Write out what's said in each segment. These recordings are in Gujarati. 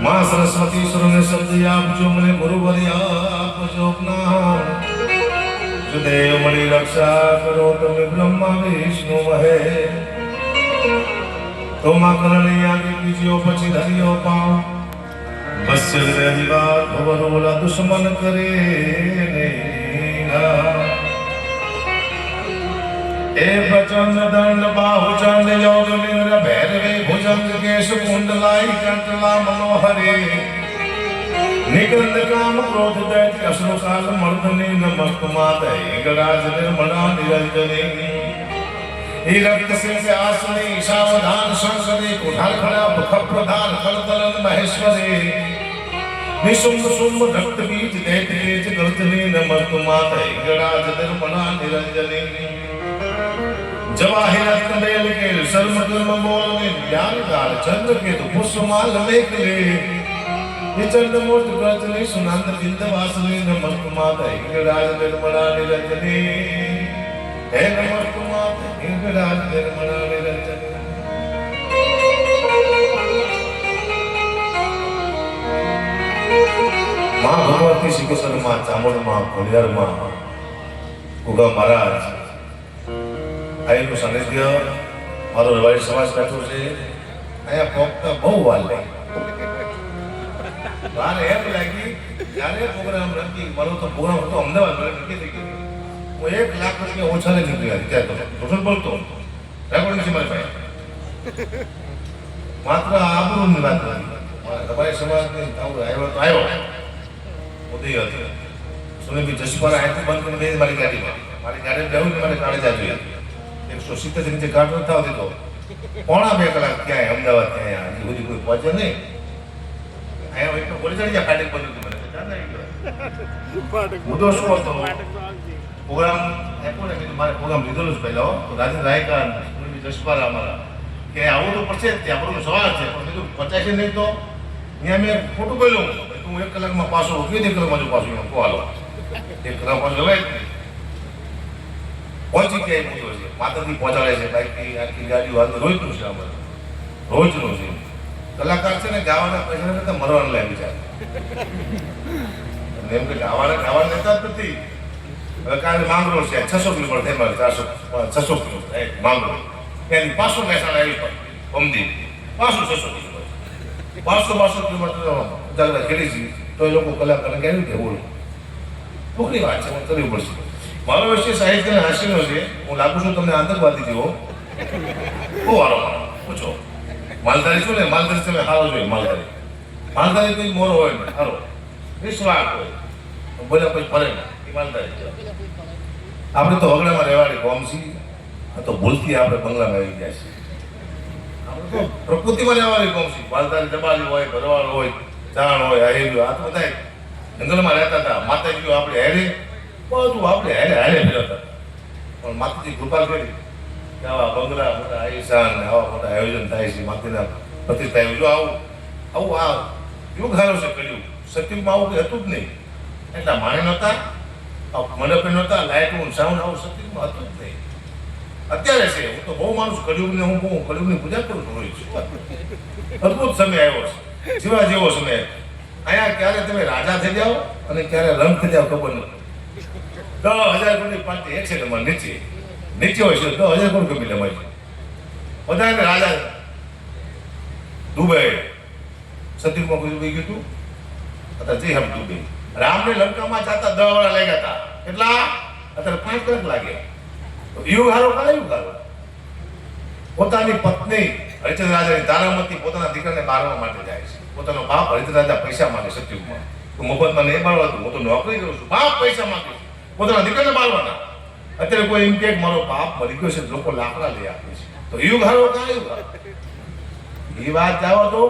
मां सरस्वती सुर ने शब्द आपजो मने गुरुवरी आपजो ज्ञान जो देव मणि रक्षा करो तमे ब्रह्मा विष्णु महे तो मां करणी आगे बीजियो पछी धरियो पाओ बस रही बात भवरोला दुश्मन करे नेगा ए प्रचंड दंड बाहु चंड योगनिंद्र भैरवे भुजंग केश कुंडलाई कंटला मनोहरे निकंद काम क्रोध दैत्य असुर काल मर्दने नमस्त माते गणाज निर्मला निरंजने ही रक्त से आसने सावधान संसदे कुठार खड़ा मुख प्रधान कलतलन महेश्वरे निशुंभ शुंभ रक्त बीज दैत्य तेज गर्जने नमस्त माते गणाज निर्मला निरंजने जवाहिरत कमेल के शर्म कर्म मोल में ज्ञान काल चंद्र के तो पुष्पमाल लेख ले ये चंद्र मूर्त प्रचले सुनंद बिंद वासने नमस्त माता इंद्रराज निर्मला निरंजने हे नमस्त माता इंद्रराज निर्मला निरंजने मां भगवती श्री कृष्ण मां चामुंड मां खोलियार मां उगा महाराज આયનું સાનિધ્ય મારો રવાડી સમાજ બેઠો છે અહીંયા પહોંચતા બહુ વાર લાગી વાર એમ લાગી જ્યારે પ્રોગ્રામ નક્કી મારો તો પ્રોગ્રામ હતો અમદાવાદ મને નક્કી થઈ ગયું હું 1 લાખ રૂપિયા ઓછા ને નીકળ્યા ત્યારે તો ટોટલ બોલતો રેકોર્ડિંગ છે મારી પાસે માત્ર આબરૂની વાત નથી રવાડી સમાજની આવ્યો તો આવ્યો ઉદય હતો સુનેબી જશપારા આંખ બંધ કરીને મારી ગાડી બેહું મારે કાળે જાજો 170 નીચે ગાંઠ નથી આવતી તો 1.5 કલાક ક્યાંય અમદાવાદ ત્યાં હજી સુધી કોઈ પહોંચે નહીં અહીંયા એક બોલી ચડી ગયા ફાટક બંધ હતું મને મુદ્દો શું હતો પ્રોગ્રામ આપ્યો ને કીધું મારે પ્રોગ્રામ લીધેલો જ પહેલો તો રાજેન્દ્ર રાયકા જશપારા અમારા કે આવું તો પડશે જ ત્યાં આપણો સવાલ છે પણ કીધું 50 નહીં તો અહીંયા મેં ખોટું બોલ્યું હું 1 કલાકમાં પાછો કેવી રીતે કલાકમાં જો પાછું હાલો 1 કલાક પાછું જવાય પહોંચી ક્યાંય મૂક્યો છે માતાથી પહોંચાડે છે બાઈકથી આખી ગાડીઓ હાલ રોજનું છે અમારે રોજનું છે કલાકાર છે ને ગાવાના પૈસા કરતા મરવાનું લાગી જાય એમ કે ગાવાના લેતા જ નથી હવે કાલે માંગરોળ છે 600 કિલોમીટર થઈ મારે 600 કિલોમીટર માંગરોળ ત્યાંથી 500 મહેસાણા આવી પણ અમદી પાછું 600 કિલોમીટર 500 કિલોમીટર ઉજાગરા ખેડી છે તો એ લોકો કલાકારને કહેવું કે બોલો ટૂંકની વાત છે કરવી પડશે મારો વિષય સાહિત્ય હાસ્યનો છે હું લાગુ છું તમને આતંકવાદી જેવો બહુ વારો પૂછો માલધારી છું ને માલધારી તમે સારો જોઈએ માલધારી કંઈક મોરો હોય ને સારો વિશ્વાસ હોય બોલ્યા પછી ફરે ને એ માલધારી આપણે તો હગડામાં રહેવાડી કોમસી આ તો ભૂલથી આપણે બંગલામાં આવી ગયા છીએ આપણે તો પ્રકૃતિમાં રહેવાડી કોમસી માલધારી જબાલી હોય ભરવાડ હોય ચાણ હોય હરેલું આ તો બધા જંગલમાં રહેતા હતા માતાજીઓ આપણે હેરે બધું આપણે હારે ફેરવતા પણ માતાજી કૃપા કરી કે આવા બંગલા મોટા આઈશાન આવા મોટા આયોજન થાય છે માતાજીના પ્રતિષ્ઠા જો આવું આ યુગ હારો છે કર્યું સત્યુગમાં આવું કંઈ હતું જ નહીં એટલા માણે નહોતા મંડપે નહોતા લાઇટનું સાઉન્ડ આવું સત્યુગમાં હતું જ નહીં અત્યારે છે હું તો બહુ માનું છું કળિયુગને હું બહુ કળિયુગની પૂજા કરું છું રોજ અદભુત સમય આવ્યો છે જીવા જેવો સમય અહીંયા ક્યારે તમે રાજા થઈ જાઓ અને ક્યારે રંગ થઈ જાઓ ખબર નથી 10,000 કરોડની પાર્ટી એક સેકન્ડમાં નીચે હોય છે 10,000 કરોડ કમી લમાય બધાને રાજા દુબઈ સત્યુગમાં કોઈ દુબઈ ગયું હતું અત્યારે જઈ હમ દુબઈ રામને લંકામાં જતા 10 વાર લાગ્યા હતા એટલા અત્યારે 5 કલાક લાગ્યા યુગ હારો કાલે યુગ હારો પોતાની પત્ની હરિચંદ્ર રાજાની તારામતી પોતાના દીકરાને બારવા માટે જાય છે પોતાનો બાપ હરિચંદ્ર રાજા પૈસા માંગે સત્યુગમાં તો મફતમાં નહીં બાળવા દઉં હું તો નોકરી કરું છું બાપ પૈસા માંગે પોતાના દીકરાને મારવાના. અત્યારે કોઈ એમ કે મારો બાપ મરી ગયો છે, લોકો લાકડા લઈ આપે છે, તો યુગ હારો કાં યુગ હારો? એ વાત જાઓ તો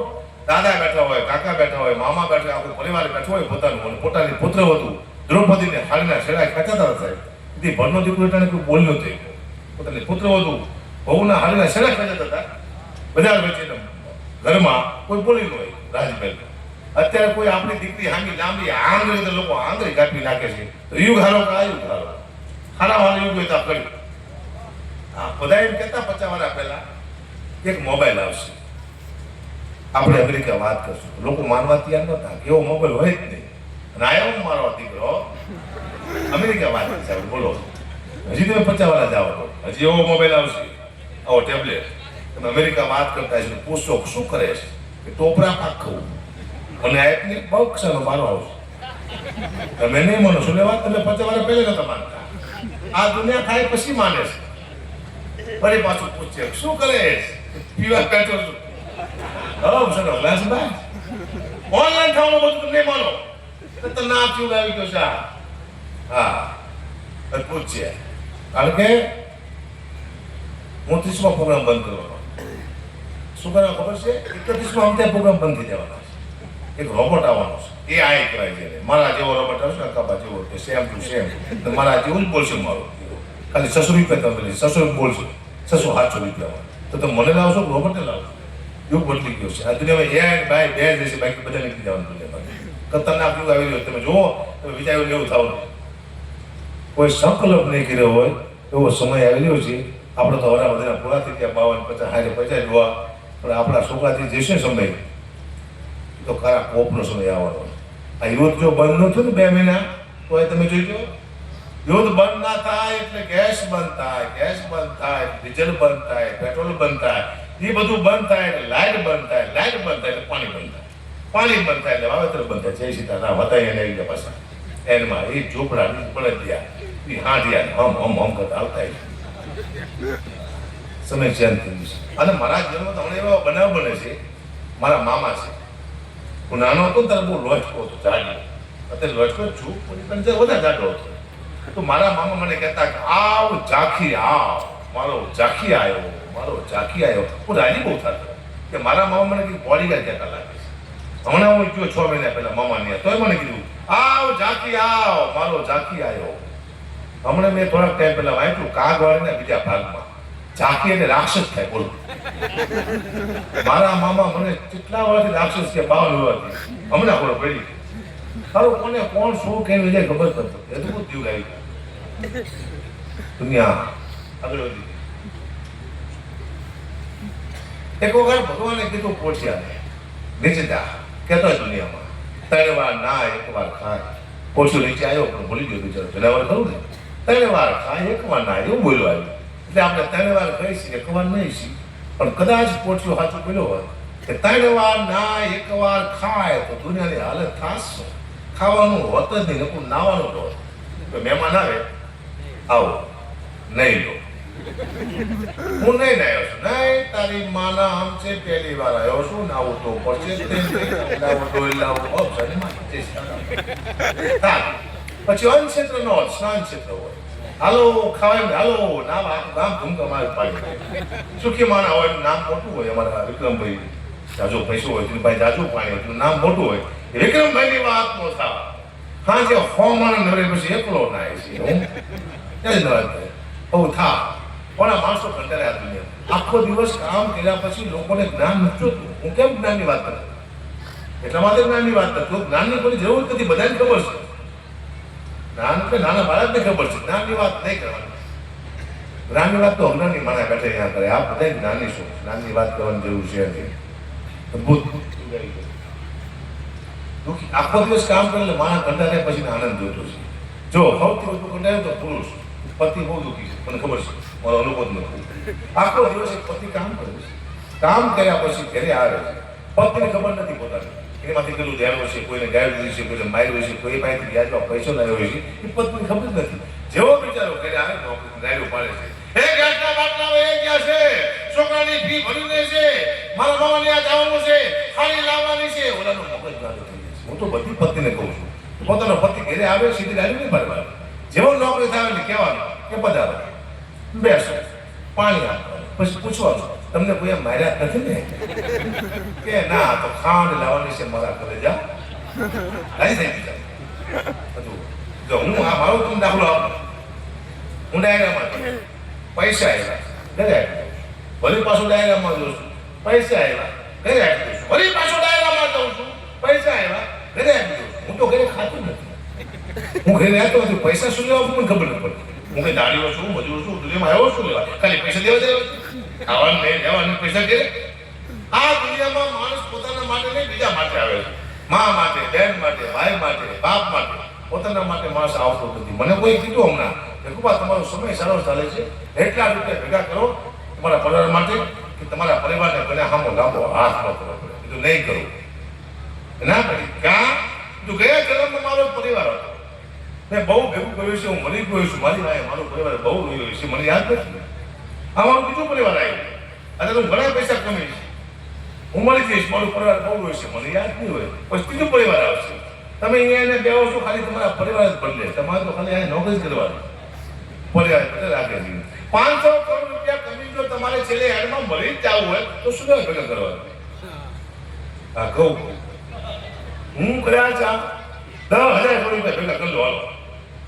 દાદા બેઠા હોય, કાકા બેઠા હોય, મામા બેઠા, આખું પરિવાર બેઠો હોય, પોતાનું પોતાની પુત્ર હતું દ્રૌપદીને હાડીના છેડા ખેંચાતા હતા. એ ભણનો દીકરો એટલે કોઈ બોલ્યો થઈ ગયો. પોતાની પુત્ર હતું બહુના હાડીના છેડા ખેંચાતા હતા. બજાર વેચીને ઘરમાં કોઈ બોલી ન હોય રાજમહેલ. અત્યારે કોઈ આપણી દીકરી હાંગી લાંબી આંગળી તો લોકો આંગળી કાપી નાખે છે. તો યુગ હારો કે આ યુગ હારો? ખાના વાળો યુગ હોય તો કર્યું. હા, બધા એમ કહેતા 50 વર્ષ પહેલા એક મોબાઈલ આવશે, આપણે અમેરિકા વાત કરશું. લોકો માનવા તૈયાર નહોતા, એવો મોબાઈલ હોય જ નહીં. અને આવ્યો મારો દીકરો અમેરિકા વાત કરશે. આપણે બોલો, હજી તમે 50 વર્ષ જાઓ તો હજી એવો મોબાઈલ આવશે, આવો ટેબ્લેટ. તમે અમેરિકા વાત કરતા છે, પૂછો શું કરે છે કે ટોપરા પાક ખાવું અને આટલી બક્ષાનો મારો આવશે. તમે નહીં માનો છો, વાત તમે 50 વર્ષ પહેલા નતા માનતા. આ દુનિયા થાય પછી માને છે. ફરી પાછું પૂછશે શું કરે પીવા બેઠો છું. ગ્લાસ બાય ઓનલાઈન ખાવાનું બધું તમે નહીં માનો. તો ના પીવું આવી ગયો છે. હા, પૂછશે કારણ કે હું 30મો પ્રોગ્રામ બંધ કરવાનો. શું કરવા ખબર છે? 31મો અમથે પ્રોગ્રામ બંધ થઈ જવાનો છે. એક રોબોટ આવવાનો છે, એ આઈ કહેવાય છે. મારા જેવો રોબોટ આવશે ને, કાબા જેવો, સેમ ટુ સેમ. તો મારા જેવું જ બોલશે મારું. ખાલી 600 રૂપિયા તમે 600 બોલશે, 600-700 રૂપિયામાં. તો તમે મને લાવશો કે રોબોટને લાવશો? એવું બદલી ગયું છે આ દુનિયામાં. એ ભાઈ બે જશે, બાકી બધા નીકળી જવાનું દુનિયામાં. ખતરનાક યુગ આવી રહ્યો. તમે જુઓ, તમે વિચાર્યું એવું થવાનું. કોઈ સંકલ્પ નહીં કર્યો હોય એવો સમય આવી રહ્યો છે. આપણે તો હરા બધા પૂરા થઈ ગયા, 52, 50 જોવા. પણ આપણા છોકરાથી જશે સમય તો ખરા કોપનો સમય આવવાનો. આ યુદ્ધ જો બંધ ન થયું ને 2 મહિના, તો એ તમે જોઈજો, યુદ્ધ બંધ ના થાય એટલે ગેસ બંધ થાય, ગેસ બંધ થાય, ડીઝલ બંધ થાય, પેટ્રોલ બંધ થાય, એ બધું બંધ થાય એટલે લાઇટ બંધ થાય, લાઇટ બંધ થાય એટલે પાણી બંધ થાય, પાણી બંધ થાય એટલે વાવેતર બંધ થાય. જય સીતારામ હતા એને આવી ગયા પાછા એનમાં એ ઝૂંપડા પડ્યા, એ હાંડિયા હમ કરતા આવતા સમય ચેન્જ થઈ ગયું છે. અને મારા જીવનમાં તમને એવા બનાવ બને છે. મારા મામા છે, હું નાનો હતો ને ત્યારે બહુ લોચકો હતો, જાડો. અત્યારે લોચકો જ છું, પણ વધારે જાડો હતો. તો મારા મામા મને કહેતા કે આવ ઝાંખી આવ, મારો ઝાંખી આવ્યો, મારો ઝાંખી આવ્યો. હું રાજી બહુ થતો કે મારા મામા મને કીધું બોડીગાર્ડ કહેતા લાગે છે. હમણાં હું ગયો 6 મહિના પહેલા મામાની, તોય મને કીધું આવ ઝાંખી આવ, મારો ઝાંખી આવ્યો. હમણાં મેં થોડાક ટાઈમ પહેલા વાંચ્યું કાગવાળીના બીજા ભાગમાં ઝાંખી એટલે રાક્ષસ થાય. બોલો, મારા મામા મને કેટલા વર્ષથી રાક્ષસ છે, 52 વર્ષથી. હમણાં ખબર પડી. સારું કોને કોણ શું કેમ વિજય ખબર પડતો. એ તો બહુ જીવ લાવી દુનિયા આગળ વધી. એક વખત ભગવાને કીધું પોઠિયાને નીચે જા, કહેતો હોય દુનિયામાં 3 વાર ના 1 વાર ખાય. પોઠિયો નીચે આવ્યો પણ ભૂલી ગયો બિચારો, જનાવર ખરું ને. 3 વાર ખાય 1 વાર ના, એવું બોલ્યો આવ્યું. એટલે આપણે 3 વાર ખાઈશી, 1 વાર નહીં છીએ. પણ કદાચ પોઠિયો સાચું બોલ્યો હોય કે 3 વાર ના 1 વાર ખાય તો દુનિયાની હાલત થશે. ખાવાનું હોત જ નહીં, નકું નાવાનું હોત. તો મહેમાન આવે, આવો નહીં લો, હું નહીં નાયો છું. નહીં, તારી માના આમ છે, પહેલી વાર આવ્યો છું, નાવું તો પડશે. પછી અન્ન ક્ષેત્ર નો સ્નાન ક્ષેત્ર હોય. હાલો ખાવાય, હાલો નામ આખું ગામ ધૂમધમાર પાડી. સુખી માના હોય નામ મોટું હોય. અમારા વિક્રમભાઈ જાજો પૈસો હોય, ભાઈ જાજુ પાણી હોય, નામ મોટું હોય. વિક્રમભાઈની વાત નો થાય. હા, જે 100 માણસ નવરે પછી એકલો નાય છે. હું ક્યારે નવાજ થાય બહુ થા. પણ આ માણસો કંટાળ્યા દુનિયા. આખો દિવસ કામ કર્યા પછી લોકોને જ્ઞાન નથી જોતું. હું કેમ જ્ઞાનની વાત કરું? એટલા માટે જ્ઞાનની વાત કરું. જ્ઞાનની કોઈ જરૂર નથી, બધાને ખબર છે. જ્ઞાન એટલે નાના બાળકને ખબર છે, જ્ઞાનની વાત નહીં કરવાની. જ્ઞાનની વાત તો અજ્ઞાની માણસ બેઠે અહીંયા કરે. આ બધા જ્ઞાની શું, જ્ઞાનની વાત કરવાની જરૂર છે નહીં. આખો દિવસ કામ કરે એટલે માણસ કંટાળ્યા પછી આનંદ જોતો છે. જો સૌથી વધુ કંટાળ્યો તો પુરુષ, પતિ બહુ દુઃખી છે, મને ખબર છે, મારો અનુભવ નથી. આખો દિવસ એક પતિ કામ કરે છે, કામ કર્યા પછી ઘરે આવે છે, પતિને ખબર નથી પોતાની. એમાંથી કેટલું ધ્યાન છે, કોઈને ગાય દીધી છે, કોઈને માર્યું છે, કોઈ પાસેથી વ્યાજમાં પૈસો લાવ્યો છે, એ પત્ની ખબર જ નથી. જેવો બિચારો ઘરે આવે ગાયડું પાડે છે, એ ગાયના બાટલા એ ગયા છે, છોકરાની ફી ભરીને છે, મારા મામાને આ જવાનું છે, ખાલી લાવવાની છે. ઓલાનો મગજ ગાડો થઈ જાય છે. હું તો બધી પત્નીને કહું છું, પોતાનો પતિ ઘરે આવે સીધી ગાડી નહીં પાડવાની. જેવો ન નોકરી થાય એટલે કહેવાનું કે પધારો, બેસો, પાણી આપવાનું, પછી પૂછવાનું તમને કોઈ એમ માર્યા નથી ને? કે ના, તો ખાંડ લાવવાની છે મારા ઘરે, જા લાવી થઈ જાય. જો હું આ મારો તમને દાખલો આપું, હું ડાયરામાં પૈસા આવ્યા ઘરે આપી દઉં, વળી પાછું ડાયરામાં જોઉં છું, પૈસા આવ્યા ઘરે આપી દઉં છું, વળી પાછું ડાયરામાં જઉં છું, પૈસા આવ્યા ઘરે આપી દઉં છું. હું તો ઘરે ખાતું નથી, હું ઘરે રહેતો નથી. પૈસા શું લેવા મને ખબર નથી પડતી. હું કઈ દાડીઓ છું, મજૂર છું, દુનિયામાં આવ્યો શું લેવા? ખાલી પૈસા દેવા દેવા, ખાવાનું નહીં, લેવાનું પૈસા દે. આ દુનિયામાં માણસ પોતાના માટે નહીં, બીજા માટે આવે છે. મા માટે, બહેન માટે, ભાઈ માટે, બાપ માટે, પોતાના માટે માણસ આવતો નથી. મને કોઈ કીધું હમણાં કે કુબા તમારો સમય સારો ચાલે છે, એટલા રૂપિયા ભેગા કરો તમારા પરિવાર માટે કે તમારા પરિવારને બને સામો લાંબો હાથ ન કરવો પડે. કીધું નહીં કરું, ના કરી. ક્યાં? તું ગયા જન્મમાં મારો પરિવાર હતો, મેં બહુ ભેગું કર્યું છે, હું મરી ગયો છું, મારી વાય મારો પરિવાર બહુ રહ્યો છે, મને યાદ નથી. આ મારું બીજું પરિવાર આવ્યું, અને હું ઘણા પૈસા કમીશ, હું મળી જઈશ, મારું પરિવાર બહુ રહ્યો છે, મને યાદ નહીં હોય. પછી ત્રીજો પરિવાર આવશે. તમે અહીંયા એને બેહો છો, ખાલી તમારા પરિવાર જ બદલે, તમારે તો ખાલી અહીંયા નોકરી જ કરવાની. પરિવાર બધે રાખે છે. 500 કરોડ રૂપિયા કમી જો તમારે છેલ્લે હેડમાં મળી જ જવું હોય તો શું ભેગા કરવાનું? હા કહું, હું કર્યા છે 10,000 કરોડ રૂપિયા ભેગા કરી લો, હાલો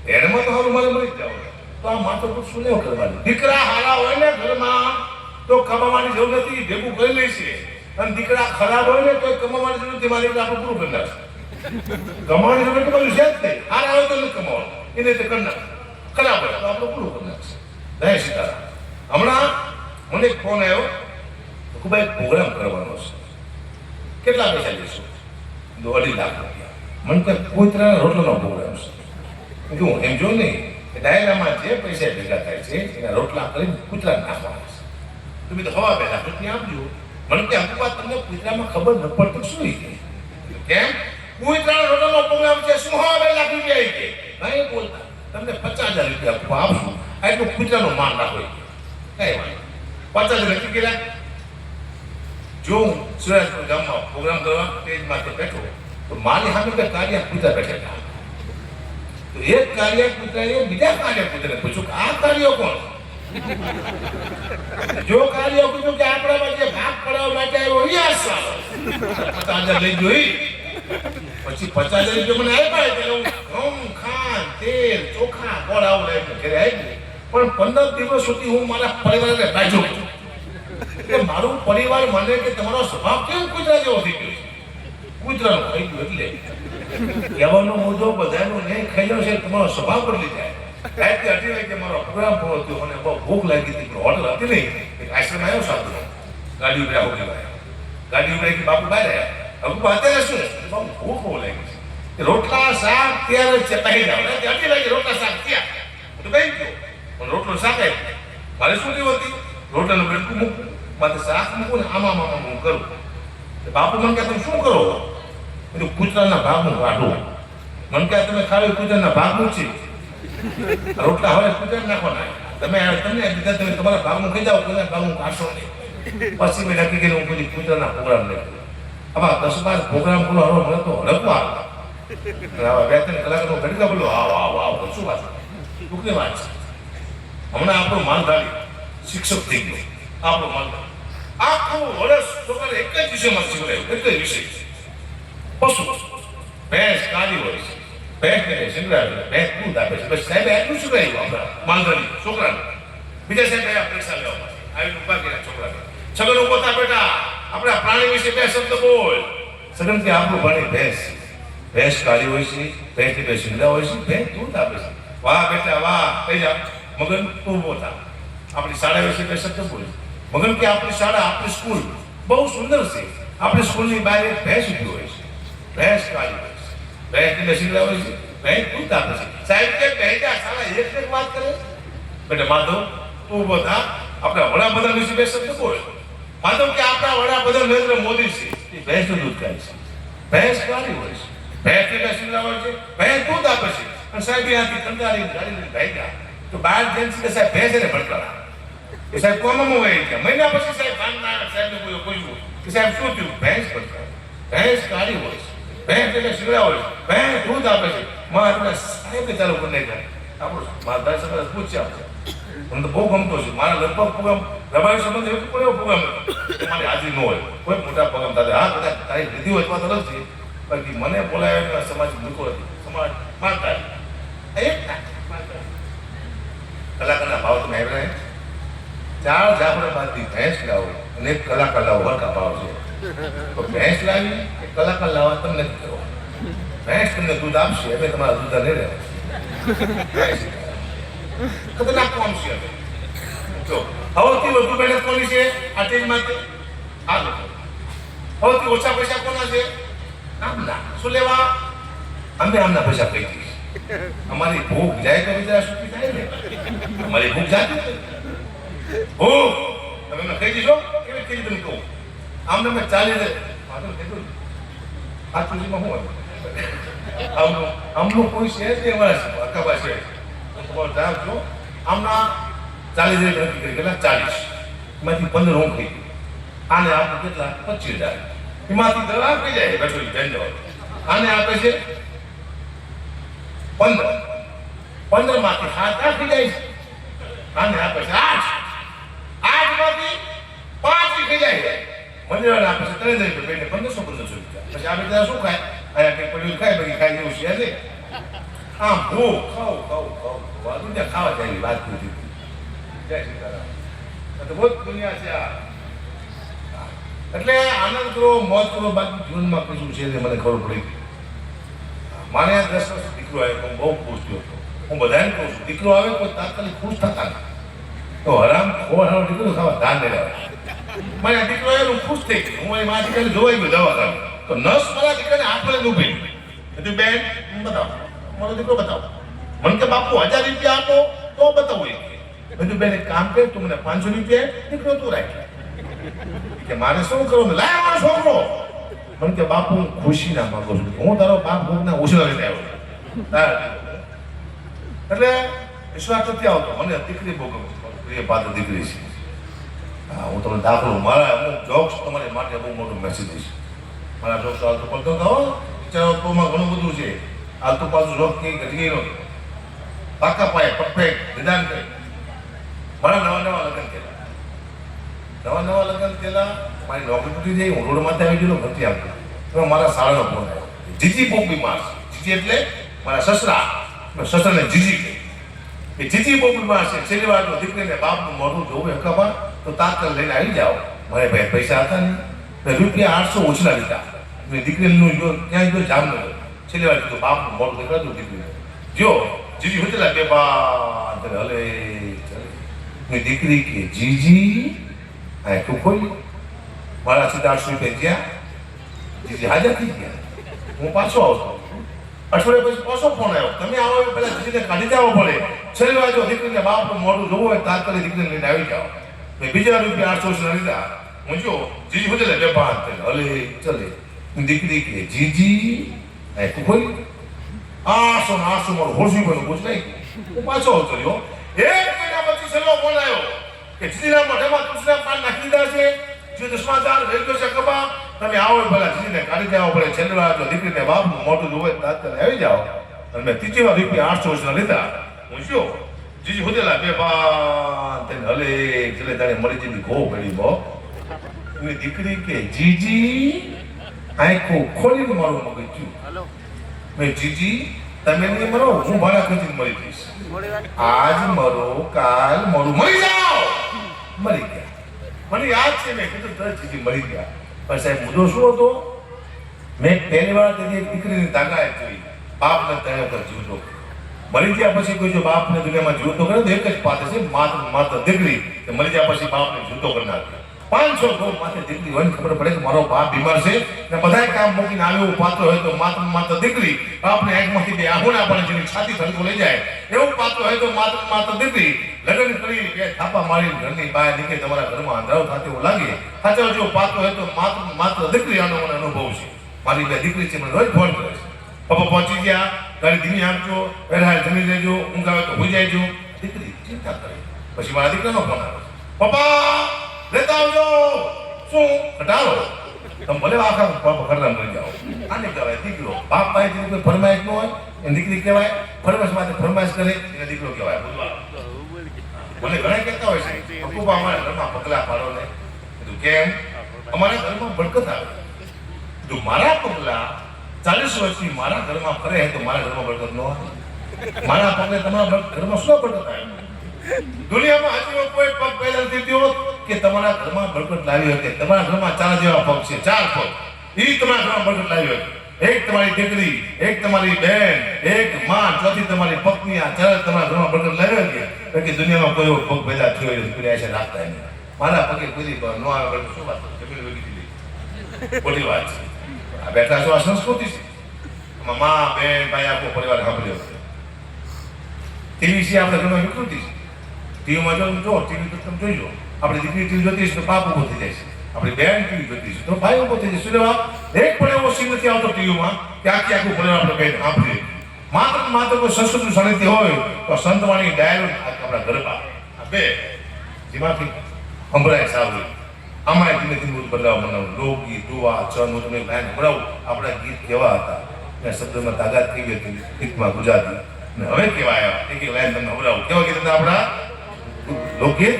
હેડમાં તો સારું મારે મળી જ જવું. તો આ માથો તો શું લેવો કરવાની? દીકરા હારા હોય ને ઘરમાં તો કમાવાની જરૂર નથી, ભેગું કરી લઈશે. અને દીકરા ખરાબ હોય ને તો કમાવાની જરૂર નથી, મારી આપણે પૂરું કરી નાખશે. કમાવાની જરૂર તો બધું છે જ નહીં. હારા હોય તો નથી કમાવાનું, એને રીતે કરી નાખે. ખરાબ હોય તો આપણે પૂરું કરી નાખશે. જય સીતારામ. હમણાં મને એક ફોન આવ્યો, ખૂબ એક પ્રોગ્રામ કરવાનો છે, કેટલા પૈસા લઈશું? 2.5 લાખ રૂપિયા. મને કહે કૂતરાના રોટલાનો પ્રોગ્રામ છે. હું એમ જો નહીં કે ડાયરામાં જે પૈસા ભેગા થાય છે એના રોટલા કરીને કૂતરા નાખવાના છે. તમે તો હવા 2 લાખ રૂપિયા આપજો. મને કે અમુક વાત તમને કૂતરામાં ખબર ન પડતી શું? કેમ? કૂતરાના રોટલાનો પ્રોગ્રામ છે, શું હવા 2 લાખ રૂપિયા આવી ગયા? નહીં બોલતા, તમને 50,000 રૂપિયા આપશું, આટલું કૂતરાનો માન રાખો. કઈ વાત 50,000 નક્કી કર્યા. જો હું સુરેશપુર ગામમાં પ્રોગ્રામ કરવા સ્ટેજ માટે બેઠો તો મારી સામે બે કાર્યા કૂતરા બેઠા હતા. તો એક કાર્યા કૂતરાએ બીજા કાર્યા કૂતરાને પૂછ્યું કે આ કાર્યો કોણ? જો કાર્યો કીધું કે આપણામાં જે ભાગ પડાવવા માટે આવ્યો યસ 50,000 લઈ જોઈ. પછી 50,000 રૂપિયા મને આપ્યા એટલે હું ઘઉં, ખાંડ, તેલ, ચોખા, ગોળ આવું લઈને ઘરે આવી. પણ 15 દિવસ સુધી હું મારા પરિવારને બાજુ કે મારું પરિવાર મને કે તમારો સ્વભાવ કેમ કૂતરા જેવો થઈ ગયો છે? કૂતરાનો થઈ ગયો એટલે કહેવાનો મુદ્દો બધાનો નહીં ખાઈ છે, તમારો સ્વભાવ બદલી જાય. રાત્રે 8 વાગે મારો પ્રોગ્રામ પૂરો થયો, મને બહુ ભૂખ લાગી હતી, હોટલ હતી નહીં, એક આશ્રમ આવ્યો સાધુ, ગાડી ઉભી રાખો કહેવાય. ગાડી ઉભી રાખી બાપુ બહાર આવ્યા. હવે અત્યારે શું બહુ ભૂખ બહુ લાગી છે, રોટલા શાક ત્યારે જ છે, પહેરી જાવ 8 વાગે રોટલા શાક ત્યાં તો કઈ ગયો. પણ રોટલો શાક આવ્યો, મારે શું થયું હતી? રોટલાનું બેટકું મૂકવું, મારે શાક મૂકવું ને આમાં હું કરું. બાપુ મને કહે તમે શું કરો? બધું કૂતરાના ભાગનું કાઢું. મને કહે તમે ખાલી કૂતરાના ભાગ મૂકી રોટલા હવે કૂતરા નાખવાના, તમે તમને બીજા તમે તમારા ભાગનું ખાઈ જાઓ, કૂતરા ભાગનું કાઢશો નહીં. પછી મેં નક્કી કર્યું હું બધી કૂતરાના પ્રોગ્રામ નહીં કરું. આવા 10-12 પ્રોગ્રામ પૂરો હરો મને તો હડકવા આવે. 2-3 કલાકનો ઘડીકા બોલો આવ શું વાત ટૂંકની વાત છે. હમણાં આપણો માલધારી શિક્ષક થઈ ગયો, આપણો માલધારી આખું વર્ષ છોકરાને એક જ વિષયમાં શીખવાડ્યું, એક જ વિષય પશુ. ભેંસ કાઢી હોય છે, ભેંસને શીખવાડે, ભેંસ દૂધ આપે છે. પછી સાહેબ એટલું શીખવાડ્યું આપણા માલધારી છોકરાને. બીજા સાહેબ આવ્યા પરીક્ષા લેવા માટે, આવીને ઉભા કર્યા છોકરાને. છગન ઉભો થા બેટા, આપણા પ્રાણી વિશે 2 શબ્દ બોલ. સગન કે આપણું પ્રાણી ભેંસ, ભેંસ કાઢી હોય છે, ભેંસની 2 શીંગડા હોય છે, ભેંસ દૂધ આપે છે. વાહ બેટા વાહ, થઈ જા. મગન તું ઉભો થા, આપણી શાળા વિશે 2 શબ્દ બોલ. મગન કે આપણી શાળા, આપણી સ્કૂલ બહુ સુંદર છે. આપણી સ્કૂલની બહાર એક ભેંસ ઉભી હોય છે, ભેંસ કાઢી હોય છે, ભેંસની 2 શીંગડા હોય છે, ભેંસ દૂધ આપે છે. સાહેબ કે ભેંસા શાળા એક વાત કરે. બેટા માધવ તું ઉભો થા, આપણા વડાપ્રધાન વિશે 2 શબ્દ બોલ. માધવ કે આપણા વડાપ્રધાન નરેન્દ્ર મોદી છે, એ ભેંસનું દૂધ કાઢે છે, ભેંસ કાઢી હોય છે, ભેંસની 2 શીંગડા હોય છે, ભેંસ દૂધ આપે છે. અને સાહેબ ત્યાંથી કંટાળી ગાડીને ભાગ્યા તો બહાર જઈને સાહેબ ભેંસ એને ભટકાડા. એ સાહેબ કોમમાં હોય ગયા. મહિના પછી સાહેબ ભાનના સાહેબને કોઈ પૂછ્યું કે સાહેબ શું થયું? ભેંસ ભટકાય, ભેંસ કાઢી હોય છે, ભેંસ એટલે શીંગડા હોય છે, ભેંસ દૂધ આપે છે. મારા સાહેબે ચાલુ કરી નાખ્યા. આપણો મારા ભાઈ સાથે પૂછ્યા મને તો બહુ ગમતો છે. મારા લગભગ પ્રોગ્રામ રબારી સંબંધ એવો કોઈ એવો પ્રોગ્રામ મારી હાજરી ન હોય, કોઈ મોટા પ્રોગ્રામ થાય. હા કદાચ તારી લીધી હોય તો અલગ છે, બાકી મને બોલાવે સમાજ મૂકો નથી, સમાજ માનતા એક કલાકારના ભાવ તમે આવ્યા 4 જાફરાબાદની ભેંસ લાવો અને 1 કલાકાર લાવો, વળકા ભાવ છે. તો ભેંસ લાવી કે કલાકાર લાવવા તમને નથી કરવા. ભેંસ તમને દૂધ આપશે એટલે તમારા દૂધ લઈ રહ્યા ખતરનાક કામ છે. જો સૌથી વધુ મહેનત કોની છે આ ટેજ માટે? આ લોકો. સૌથી ઓછા પૈસા કોના છે? આમના. શું લેવા? અમે આમના પૈસા પૈકી અમારી ભૂખ જાય તો બીજા સુખી થાય ને. અમારી ભૂખ જાતી ભૂખ તમે એમને કહી દીધો કેવી કહી તમે કહું આમને મેં 40 આ સુધીમાં હું આમનું કોઈ છે જ નહીં અમારા અકાબા છે. જો આમના 40,000 નક્કી કરી ગયેલા 40 એમાંથી 15 હું થઈ ગયું. આને આપે કેટલા? 25,000. એમાંથી દવા થઈ જાય બેઠો ધન્યવાદ. આને આપે છે 15 માંથી 7 થઈ જાય છે. આને આપે છે 8 માંથી 5 થઈ જાય. મંદિરવાળા આપે છે 3,000 રૂપિયા, 1500 રૂપિયા. પછી આ બધા શું ખાય? અહીંયા કંઈ પડ્યું ખાય, બાકી ખાઈ જેવું છે નહીં. આમ ભૂખ ખાવ દુનિયા ખાવા જાય વાત પૂછી. જય સીતારામ. તો બહુ દુનિયા છે આ. એટલે આનંદ કરો, મોજ કરો, બાકી જીવનમાં કશું છે મને ખબર પડી. મારે 10 વર્ષ દીકરો આવ્યો, હું બહુ ખુશ થયો હતો. હું બધાને કહું છું દીકરો આવે કોઈ તાત્કાલિક ખુશ થતા નહીં. તો હરામ ખોરાનો દીકરો ખાવા ધાન નહીં આવે. મારે આ દીકરો આવ્યો ખુશ થઈ ગયો. હું મારી મા દીકરાને જોવાઈ ગયો દવાખાને. તો નર્સ મારા દીકરાને હાથ મળે ઉભી કીધું બેન બતાવો મારો દીકરો બતાવો. મને કે બાપુ 1000 રૂપિયા આપો તો બતાવું. બધું બેન એક કામ કર, તું મને 500 રૂપિયા દીકરો તું રાખ. કે મારે શું કરવું? લાય મારો છોકરો. મને કે બાપુ હું ખુશી ના માંગુ છું, હું તારો બાપ ભોગના ઉછળા લઈને આવ્યો. એટલે વિશ્વાસ નથી આવતો. મને દીકરી બહુ ગમે, પ્રિય પાત્ર દીકરી છે. હા હું તમને દાખલો મારા અમુક જોક્સ તમારી માટે બહુ મોટું મેસેજ છે. મારા જોક્સ હાલતો પડતો કહો વિચારોમાં ઘણું બધું છે. હાલતું પાછું જોક કંઈ ઘટી ગઈ નથી. પાકા પાયે પરફેક્ટ નિદાન કરી. મારા નવા લગ્ન થયેલા, મારી નોકરી તૂટી જઈ, હું રોડ માથે આવી ગયેલો, નથી આવતો. એમાં મારા શાળાનો ફોન આવ્યો. જીજી પોપી માસ. જીજી એટલે મારા સસરા. સસરાને જીજી કહે. એ જીજી પોપી માસ છે. છેલ્લી વાર દીકરીને બાપનું મોઢું જોવું હકાબા તો તાત્કાલિક લઈને આવી જાઓ. મારે ભાઈ પૈસા હતા નહીં, મેં રૂપિયા 800 ઉછલા લીધા. દીકરીનું જો ક્યાં ગયો જામનગર. છેલ્લી વાર કીધું બાપનું મોઢું દેખાડતું દીકરીને. જો જીજી હોતેલા બે બા હલે ચાલે. દીકરી કે જીજી હા તું ખોલી. મારા સીધા 800 રૂપિયા ગયા. જીજી હાજર થઈ ગયા. હું પાછો આવતો. અઠવાડિયા પછી પાછો ફોન આવ્યો, તમે આવો પેલા જીજીને કાઢી જવો પડે. છેલ્લી વાર જો દીકરીને બાપનું મોઢું જોવું હોય તાત્કાલિક દીકરીને લઈને આવી જાઓ. મેં બીજા રૂપિયા 800 લીધા. હું જો જીજી હોતેલા બે બા હલે ચલે. દીકરી કે જીજી હા તું ખોલી. 800 મારું હોશી બનું પૂછ નહીં. હું પાછો આવતો રહ્યો. 1 મહિના પછી છેલ્લો ફોન આવ્યો કે જીજીના મોઢામાં તુલસીના પાન નાખી દીધા છે. જે દસમાદાર રેલવે છે કબા તમે આવો પેલા જીજીને કાઢી જવા પડે. છેલ્લી વાર જો દીકરીને બાપનું મોઢું જોવે તાત્કાલિક આવી જાઓ. અને મેં ત્રીજી વાર રૂપિયા 800 લીધા. હું શું જીજી હોદેલા બે બા તેને હલે છેલ્લે તારે મળી જતી ઘો પડી બો. એની દીકરી કે જીજી આંખો ખોલીને મારું મગજ થયું. મેં જીજી તમે નહીં મરો, હું ભાડા ખર્ચીને મરી જઈશ. આજ મરો કાલ મરું, મરી જાઓ. મરી ગયા. મને યાદ છે મેં કીધું 10 જીજી મરી ગયા. પણ સાહેબ મુદ્દો શું હતો? મેં પહેલી વાર દીકરીની તાકાત જોઈ. બાપને તને પર જીવતો મરી ગયા પછી કોઈ જો બાપને દુનિયામાં જીવતો કરે તો એક જ પાત્ર છે, માત્ર દીકરી. મરી ગયા પછી બાપને જીવતો કરી નાખે. 500 ગૌ માથે દીકરી હોય ખબર પડે કે મારો બાપ બીમાર છે ને બધાય કામ મૂકીને આવ્યું પાત્ર હોય તો માત્ર દીકરી બાપને આંખમાંથી બે આંખોના પડે જેની છાતી ધડકો લઈ જાય એવું પાત્ર હોય તો માત્ર દીકરી લગ્ન કરી બે થાપા મારી ઘરની બહાર નીકળે તમારા ઘરમાં અંધારો થતો એવું લાગે. સાચો જો પાત્ર હોય તો માત્ર દીકરી આનો મને અનુભવ છે. મારી બે દીકરી છે, મને રોજ ફોન કરે છે. પપ્પા પહોંચી ગયા, ગાડી ધીમી આપજો, પહેલા જમી લેજો, ઊંઘ આવે તો હોઈ જાયજો. દીકરી ચિંતા કરે. પછી મારા દીકરાનો ફોન આવે, પપ્પા લેતા આવજો. શું ઘટાડો? તમે ભલે આખા ઘરના મરી જાઓ. આને કહેવાય દીકરો. બાપ પાસેથી કોઈ ફરમાઈશ ન હોય એ દીકરી કહેવાય. ફરમાઈશ માટે ફરમાઈશ કરે એને દીકરો કહેવાય. મને ઘણા કહેતા હોય છે પપ્પા અમારા ઘરમાં પગલા પાડો ને. કીધું કેમ? અમારા ઘરમાં બરકત આવે. તો મારા પગલા 40 વર્ષથી મારા ઘરમાં ફરે તો મારા ઘરમાં બરકત ન આવે. મારા પગલે તમારા ઘરમાં શું બરકત આવે? દુનિયામાં હજી કોઈ પગ પેદા નથી થયો કે તમારા ઘરમાં બરકત લાવી હતી. તમારા ઘરમાં 4 જેવા પગ છે, 4 પગ. એ તમારા ઘરમાં બરકત લાવી હતી. એક તમારી દીકરી, એક તમારી બહેન, એક માં, ચોથી તમારી પત્ની, આ 4 તમારા ઘરમાં બરકત લાવી હતી. કે દુનિયામાં કોઈ પગ પેદા થયો હોય કોઈ આશા રાખતા નહીં. મારા પગે કોઈ ન આવે બરકત શું વાત જમીન વગી દીધી. ખોટી વાત છે. આ બેઠા છો આ સંસ્કૃતિ છે. આમાં માં, બેન, ભાઈ આખો પરિવાર સાંભળ્યો. ટીવી છે આપણા ઘરમાં વિકૃતિ છે. ટીવીમાં જો ટીવી તો તમે જોઈજો. આપણી દીકરી ટીવી જોતી છે તો બાપ ઉભો થઈ જાય છે. આપણી બેન ટીવી જોતી છે તો ભાઈ ઉભો થઈ જાય. શું લેવા એક પણ એવો સીન નથી આવતો ટીવીમાં કે આખી આખું પરિવાર આપણે બેન સાંભળીએ. માત્ર કોઈ સંસ્કૃતિ સાનિધ્ય હોય તો સંતવાણી ડાયરો આપણા ગરબા આ બે જેમાંથી સંભળાય સારું. આમાં ધીમે ધીમે બદલાવ બનાવું. લોકગીત, દુઆ, ચંદ હું તમને ગાયન ભણાવું. આપણા ગીત કેવા હતા ત્યાં શબ્દમાં તાકાત કેવી હતી ગીતમાં ગુજરાતી. ને હવે કેવા આવ્યા એક લાઈન તમને સંભળાવું. કેવા ગીત હતા આપણા લોકગીત?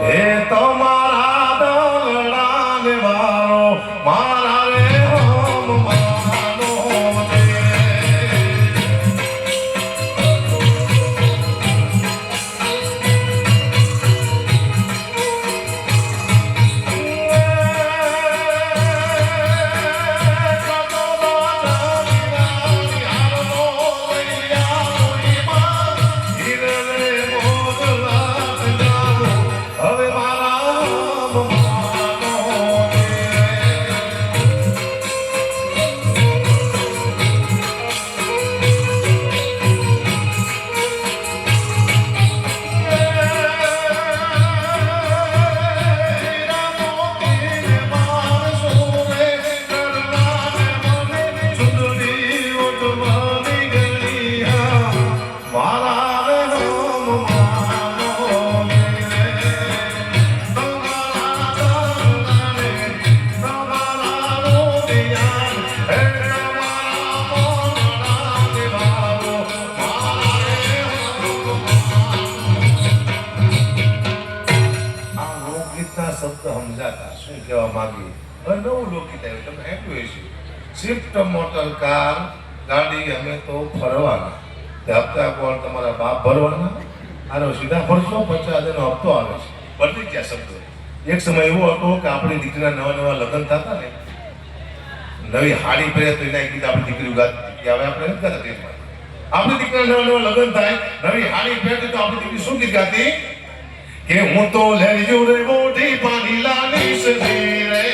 હે તમારા દલડા લેવારો મારા રે હોમ માનો સ્વિફ્ટ મોટર કાર ગાડી અમે તો ફરવાના. હપ્તા કોણ તમારા બાપ ભરવાના. આનો સીધા ફરશો 50,000 નો હપ્તો આવે છે. બદલી ગયા શબ્દો. એક સમય એવો હતો કે આપણી દીકરીના નવા લગ્ન થતા ને નવી હાડી પહેરે તો એના કીધા આપણી દીકરી ગાતી. હવે આપણે નથી ગાતા તેમાં. આપણી દીકરીના નવા લગ્ન થાય નવી હાડી પહેરતી તો આપણી દીકરી શું ગીત ગાતી કે હું તો લેજો રે મોટી પાણી લાની સજી રે.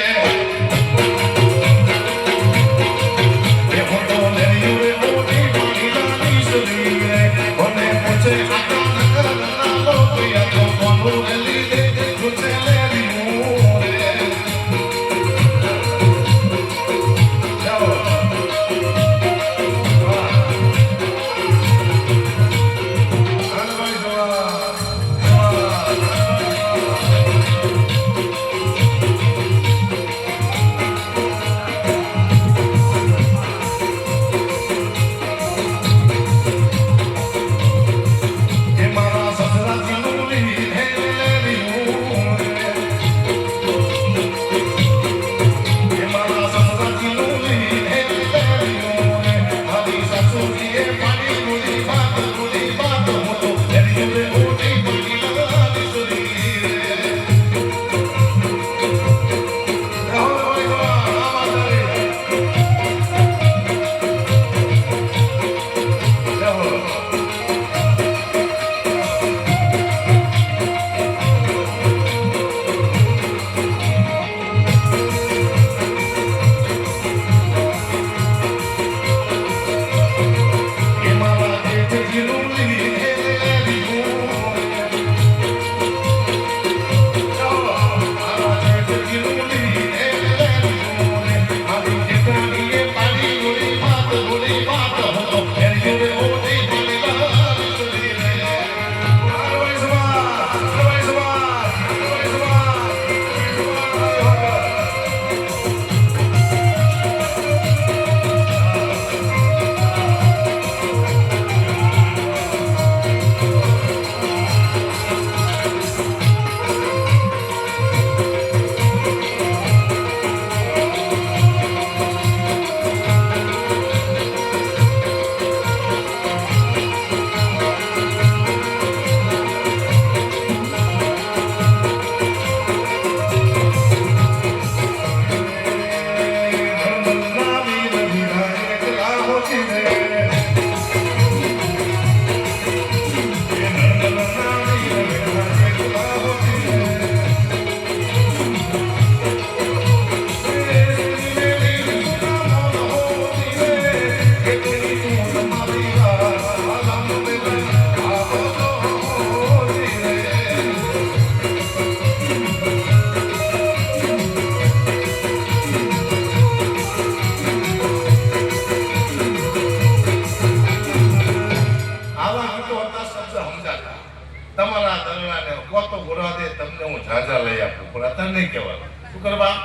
તમારા દરવાને કોતો ગોળવા દે તમને હું ઝાઝા લઈ આપું પણ અત્યારે નહીં કહેવાનું શું કરવા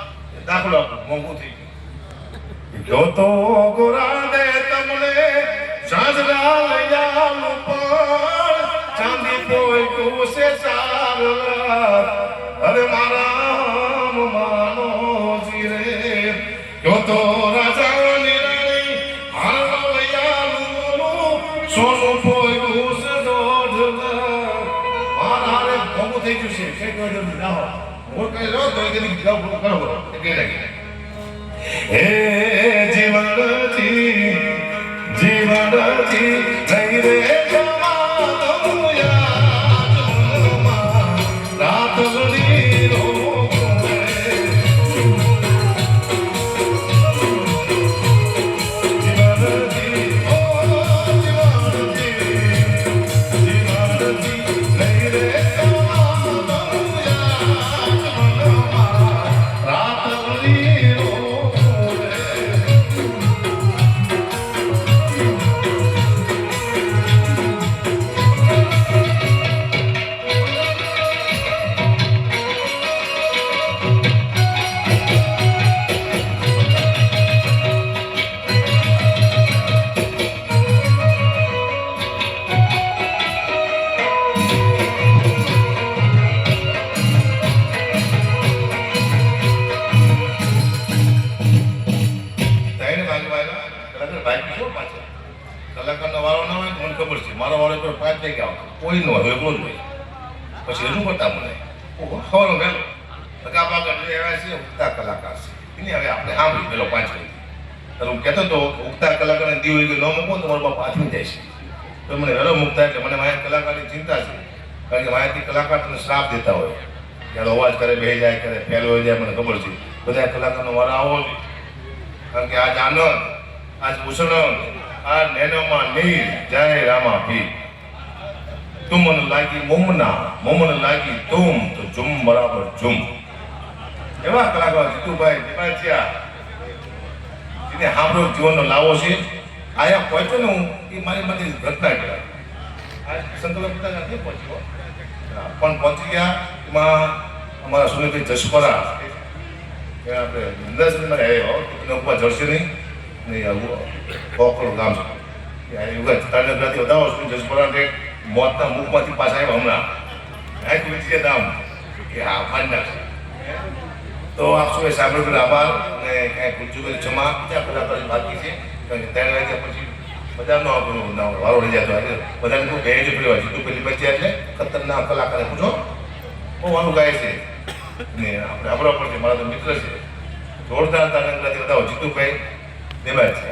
દાખલો આપું મોંઘું થઈ ગયું જો તો ગોળા દે તમને ઝાઝરા લઈ આવું પણ ચાંદી કોઈ કોસે ચાર અરે મારા માનો જીરે જો તો રાજા નિરાણી હાલો લઈ આવું સોનું કોઈ કોસે થઈ ગયું છે કઈ કોઈ ના હો હું કઈ લો તો એની ગાવ કરો કે લાગે હે જીવનજી નહીં રે રાત લડી રો કલાકારનો વારો ના હોય મને ખબર છે મારો વારો પર 5 વાગે આવતો કોઈ ન હોય એકલો જ હોય પછી રજૂ કરતા મને ખબર વહેલો લગા પાગળ એવા છે ઉગતા કલાકાર છે એની હવે આપણે સાંભળી પેલો 5 વાગે તો હું કહેતો તો ઉગતા કલાકારને દીવ હોય કે ન મૂકો તો મારો બાપ હાથમી જાય છે તો મને વહેલો મૂકતા એટલે મને મારા કલાકારની ચિંતા છે કારણ કે મારાથી કલાકાર તને શ્રાપ દેતા હોય ત્યારે અવાજ કરે બેસી જાય કરે ફેલ હોય જાય મને ખબર છે બધા કલાકારનો વારો આવવો જોઈએ કારણ કે આજ આનંદ આજ ઉછળણ આ નેનોમાં નીર જય રામા ભી તુમન લાગી મોમન લાગી તુમ તો જુમ બરાબર જુમ એવા કલાકાર જીતુભાઈ દેવાચિયા એને સાંભળો જીવનનો લાવો છે આયા પહોંચ્યો ને હું એ મારી માટે ઘટના કહેવાય આ સંકલ્પ નથી પહોંચ્યો પણ પહોંચી ગયા એમાં અમારા સુનિલભાઈ જસપરા આપણે ઇન્દ્રસનમાં આવ્યો એને ઉપર જડશે નહીં આવું કોકડું ગામ છે યુગત કાર્યક્રમથી વધાવો છું જસપરા મોતના મુખમાંથી પાછા આવ્યા હમણાં આજ વિજય નામ કે હા માન્યા છે તો આપ સૌએ સાંભળ્યું આભાર અને કાંઈ પૂછ્યું કે ક્ષમા બીજા કલાકાર બાકી છે કારણ કે 3 વાગ્યા પછી બધાનો વારો રહી જાય તો બધાને ખૂબ ભેજ પડ્યો જીતુ પેલી બચ્યા એટલે ખતરનાક કલાકારે પૂછો બહુ વારું ગાય છે ને આપણે આપણા પર છે મારા તો મિત્ર છે જોરદાર તારંગરાથી બતાવો જીતુભાઈ દેવાય છે